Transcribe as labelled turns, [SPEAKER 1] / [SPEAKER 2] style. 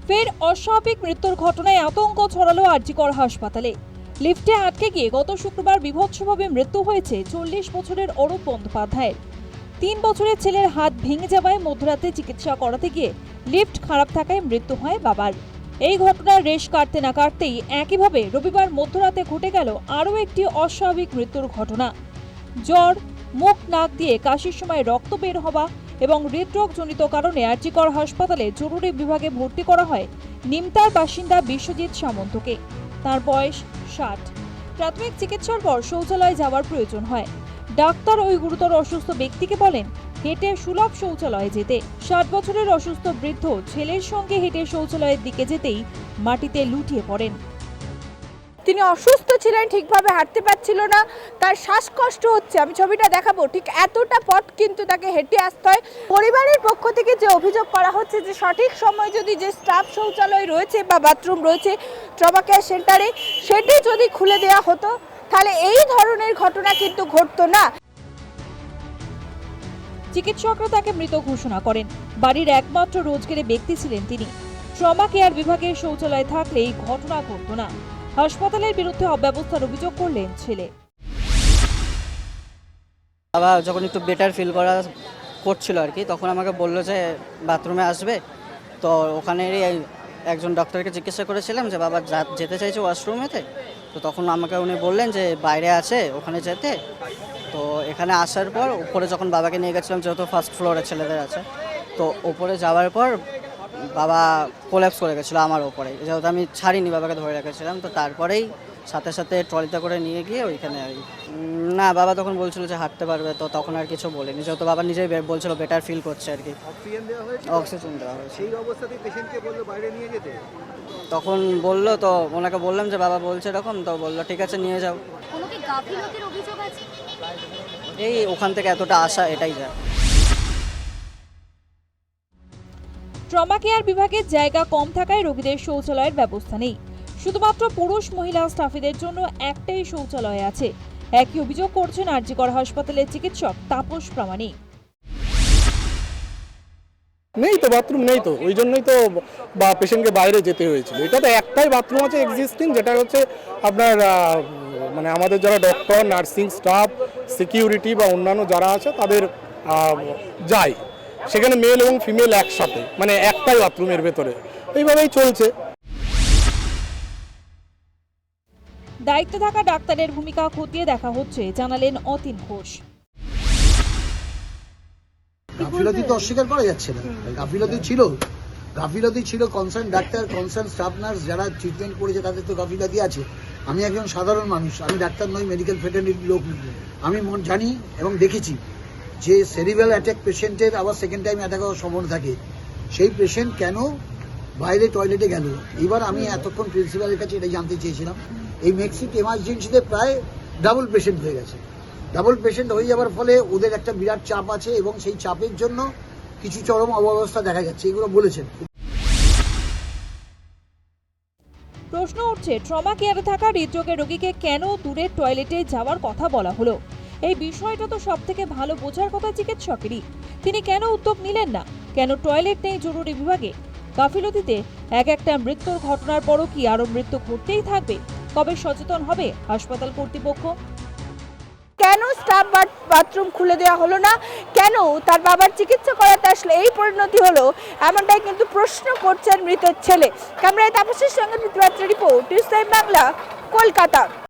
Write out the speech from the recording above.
[SPEAKER 1] ফের অস্বাভাবিক মৃত্যুর ঘটনায় আতঙ্ক ছড়ালো আরজিকর হাসপাতালে। লিফটে আটকে গিয়ে গত শুক্রবার বীভৎসভাবে মৃত্যু হয়েছে 40 বছরের অরূপ বন্দ্যোপাধ্যায়ের। 3 বছরের ছেলের হাত ভেঙে যাওয়ায় মধ্যরাতে চিকিৎসা করাতে গিয়ে লিফট খারাপ থাকায় মৃত্যু হয় বাবার। এই ঘটনার রেশ কাটতে না কাটতেই একইভাবে রবিবার মধ্যরাতে ঘটে গেল আরও একটি অস্বাভাবিক মৃত্যুর ঘটনা। জ্বর, মুখ নাক দিয়ে কাশির সময় রক্ত বের হওয়া এবং হৃদরোগজনিত কারণে আরজিকর হাসপাতালে জরুরি বিভাগে ভর্তি করা হয় নিমতার বাসিন্দা বিশ্বজিৎ সামন্তকে। তার বয়স 60। প্রাথমিক চিকিৎসার পর শৌচালয়ে যাওয়ার প্রয়োজন হয়। ডাক্তার ওই গুরুতর অসুস্থ ব্যক্তিকে বলেন হেঁটে সুলভ শৌচালয়ে যেতে। 60 বছরের অসুস্থ বৃদ্ধ ছেলের সঙ্গে হেঁটে শৌচালয়ের দিকে যেতেই মাটিতে লুটিয়ে পড়েন।
[SPEAKER 2] তিনি অসুস্থ ছিলেন, ঠিকভাবে হাঁটতে পারছিল না, তার শ্বাসকষ্ট হচ্ছে। আমি ছবিটা দেখাবো, ঠিক এতটা পথ কিন্তু তাকে হেঁটে আসতে হয়। পরিবারের পক্ষ থেকে যে অভিযোগ করা হচ্ছে যে সঠিক সময় যদি যে স্টাফ শৌচালয় রয়েছে বা বাথরুম রয়েছে ট্রমা কেয়ার সেন্টারে, সেটি যদি খুলে দেওয়া হতো তাহলে এই ধরনের ঘটনা কিন্তু ঘটতো না।
[SPEAKER 1] চিকিৎসকরা তাকে মৃত ঘোষণা করেন। বাড়ির একমাত্র রোজগারে ব্যক্তি ছিলেন তিনি। ট্রমা কেয়ার বিভাগের শৌচালয় থাকলে এই ঘটনা ঘটতো না। হাসপাতালের বিরুদ্ধে অব্যবস্থার অভিযোগ করলেন ছেলে।
[SPEAKER 3] বাবা যখন একটু বেটার ফিল করছিল আর কি, তখন আমাকে বললো যে বাথরুমে আসবে। তো ওখানেরই একজন ডক্টরকে জিজ্ঞাসা করেছিলাম যে বাবা যেতে চাইছে ওয়াশরুমেতে। তো তখন আমাকে উনি বললেন যে বাইরে আছে, ওখানে যেতে। তো এখানে আসার পর উপরে যখন বাবাকে নিয়ে গেছিলাম, যেহেতু ফার্স্ট ফ্লোরে ছেলেদের আছে, তো ওপরে যাওয়ার পর বাবা কোল্যাপস করে গেছিলো আমার ওপরে, যেহেতু আমি ছাড়িনি, বাবাকে ধরে রেখেছিলাম। তো তারপরেই সাথে সাথে ট্রলিতে করে নিয়ে গিয়ে ওইখানে না, বাবা তখন বলছিল যে হাঁটতে পারবে। তো তখন আর কিছু বলিনি, যেহেতু বাবা নিজেই বলছিল বেটার ফিল করছে আর কি। অক্সিজেন দেওয়া হয়েছে।
[SPEAKER 4] সেই অবস্থাতেই পেশেন্টকে বললো বাইরে নিয়ে যেতে।
[SPEAKER 3] তখন বললো, তো ওনাকে বললাম যে বাবা বলছে এরকম, তো বললো ঠিক আছে নিয়ে যাও।
[SPEAKER 5] কোনো কি গাফিলতির অভিযোগ আছে?
[SPEAKER 3] এই ওখান থেকে এতটা আসা, এটাই যা।
[SPEAKER 1] ট্রমা কেয়ার বিভাগের জায়গা কম থাকায় রোগীদের শৌচালয়ের ব্যবস্থা নেই। শুধুমাত্র পুরুষ মহিলা স্টাফেদের জন্য একটাই শৌচালয় আছে। একই অভিযোগ করছেন আরজিকর হাসপাতালের চিকিৎসক তাপস প্রামাণিক।
[SPEAKER 6] নেই তো, বাথরুম নেই তো, ওই জন্যই তো বা পেশেন্টকে বাইরে যেতে হয়েছিল। এটা তো একটাই বাথরুম আছে এক্সিস্টিং, যেটা হচ্ছে আপনার মানে আমাদের যারা ডক্টর, নার্সিং স্টাফ, সিকিউরিটি বা অন্যান্য যারা আছে তাদের যায়। সেখানে মেল এবং ফিমেল একসাথে, মানে একটাই বাথরুমের ভেতরে, এইভাবেই চলছে।
[SPEAKER 1] দায়িত্বে থাকা ডাক্তারের ভূমিকা খতিয়ে দেখা হচ্ছে জানালেন অতীন ঘোষ।
[SPEAKER 4] গাফিলতি তো অস্বীকার করা যাচ্ছে না, গাফিলতি ছিল concern doctor, concern staff nurse যারা ট্রিটমেন্ট করেছে তাদের তো গাফিলতি আছে। আমি একজন সাধারণ মানুষ, আমি ডাক্তার নই, মেডিকেল ফ্রেটার্নিটির লোক। আমি জানি এবং দেখেছি যে সেরিব্রাল অ্যাটাক পেশেন্টের আবার সেকেন্ড টাইম অ্যাটাক হওয়ার সম্ভাবনা থাকে। সেই পেশেন্ট কেন বাইরে টয়লেটে গেল? এবার আমি এতক্ষণ প্রিন্সিপালের কাছে এটাই জানতে চেয়েছিলাম। এই মেক্সিক এমার্জেন্সিতে প্রায় ডাবল পেশেন্ট হয়ে গেছে। ডাবল পেশেন্ট হয়ে যাওয়ার ফলে ওদের একটা বিরাট চাপ আছে এবং সেই চাপের জন্য কিছু চরম অব্যবস্থা দেখা যাচ্ছে, এগুলো বলেছেন।
[SPEAKER 1] প্রশ্ন উঠছে, ট্রমা কেয়ারে থাকা হৃদরোগের রোগীকে কেন দূরের টয়লেটে যাওয়ার কথা বলা হলো? এই বিষয়টা তো সবথেকে ভালো বোঝার কথা চিকিৎসকেরই। তিনি কেন উদ্যোগ নিলেন না? কেন টয়লেট নেই জরুরি বিভাগে? গাফিলতিতে একটা মৃত্যুর ঘটনার পরও কি আরো মৃত্যু ঘটতেই থাকবে? কবে সচেতন হবে হাসপাতাল কর্তৃপক্ষ?
[SPEAKER 2] কেন স্টাফ বাথরুম খুলে দেওয়া হলো না? কেন তার বাবার চিকিৎসা করাতে আসলে এই পরিণতি হলো? এমনটাই কিন্তু প্রশ্ন করছেন মৃতের ছেলে। ক্যামেরায় তাপসের সঙ্গে report, news time Bangla, Kolkata.